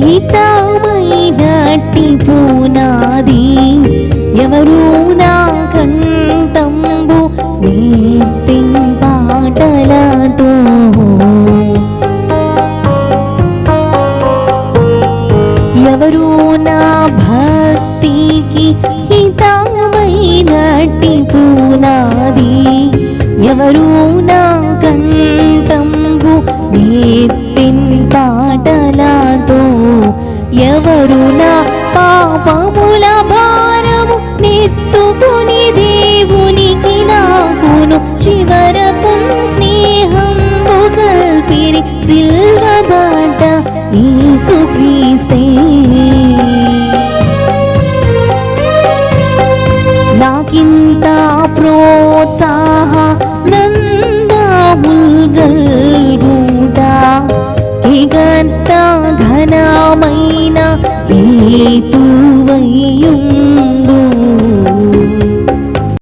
హితమైనట్టి పునాది ఎవరు నా కంఠంబు నిత్యం పాటలతో ఎవరు నా భక్తికి హితమైనట్టి పునాది ఎవరు నా కంఠంబు నిత్యం పాటలతో ఎవరు నా పాపముల భారము నెత్తుకుని దేవునికి నాకును చివరకు స్నేహంబు కల్పిరి సిల్వ బాట యేసుక్రీస్తే నాకింత ప్రోత్సాహ నందముల్గల్గుడా ఘనమైన హేతువయ్యుండును